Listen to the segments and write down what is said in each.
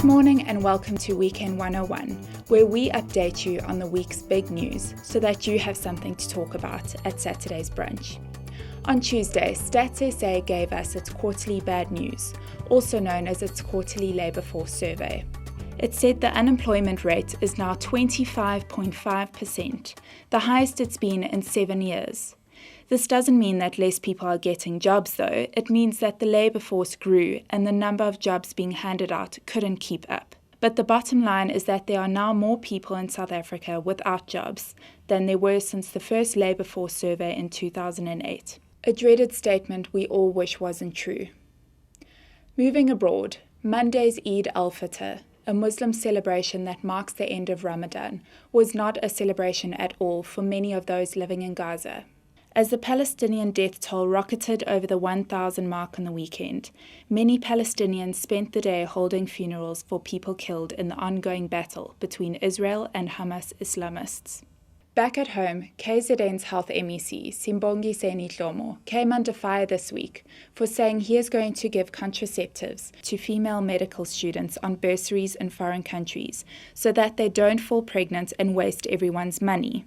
Good morning and welcome to Weekend 101, where we update you on the week's big news so that you have something to talk about at Saturday's brunch. On Tuesday, Stats SA gave us its quarterly bad news, also known as its quarterly labour force survey. It said the unemployment rate is now 25.5%, the highest it's been in 7 years. This doesn't mean that less people are getting jobs though, it means that the labour force grew and the number of jobs being handed out couldn't keep up. But the bottom line is that there are now more people in South Africa without jobs than there were since the first labour force survey in 2008. A dreaded statement we all wish wasn't true. Moving abroad, Monday's Eid al-Fitr, a Muslim celebration that marks the end of Ramadan, was not a celebration at all for many of those living in Gaza. As the Palestinian death toll rocketed over the 1,000 mark on the weekend, many Palestinians spent the day holding funerals for people killed in the ongoing battle between Israel and Hamas Islamists. Back at home, KZN's health MEC, Simbongiseni Dhlomo, came under fire this week for saying he is going to give contraceptives to female medical students on bursaries in foreign countries so that they don't fall pregnant and waste everyone's money.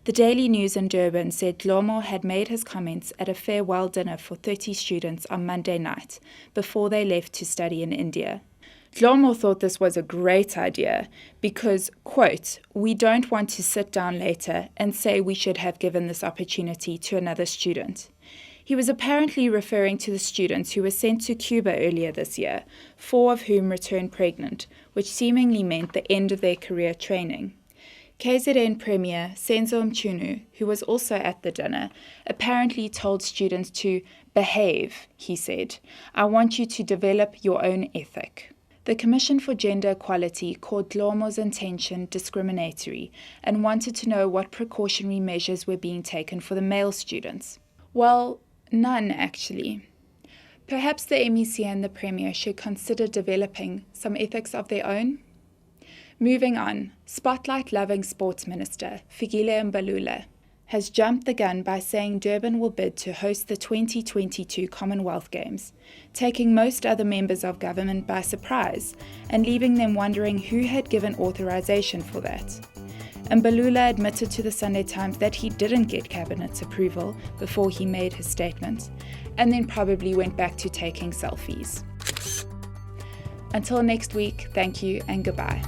The Daily News in Durban said Dhlomo had made his comments at a farewell dinner for 30 students on Monday night before they left to study in India. Dhlomo thought this was a great idea because, quote, "we don't want to sit down later and say we should have given this opportunity to another student." He was apparently referring to the students who were sent to Cuba earlier this year, 4 of whom returned pregnant, which seemingly meant the end of their career training. KZN Premier Senzo Mchunu, who was also at the dinner, apparently told students to behave, he said. "I want you to develop your own ethic." The Commission for Gender Equality called Dhlomo's intention discriminatory and wanted to know what precautionary measures were being taken for the male students. Well, none actually. Perhaps the MEC and the Premier should consider developing some ethics of their own? Moving on, spotlight-loving Sports Minister Fikile Mbalula has jumped the gun by saying Durban will bid to host the 2022 Commonwealth Games, taking most other members of government by surprise and leaving them wondering who had given authorization for that. Mbalula admitted to the Sunday Times that he didn't get Cabinet's approval before he made his statement, and then probably went back to taking selfies. Until next week, thank you and goodbye.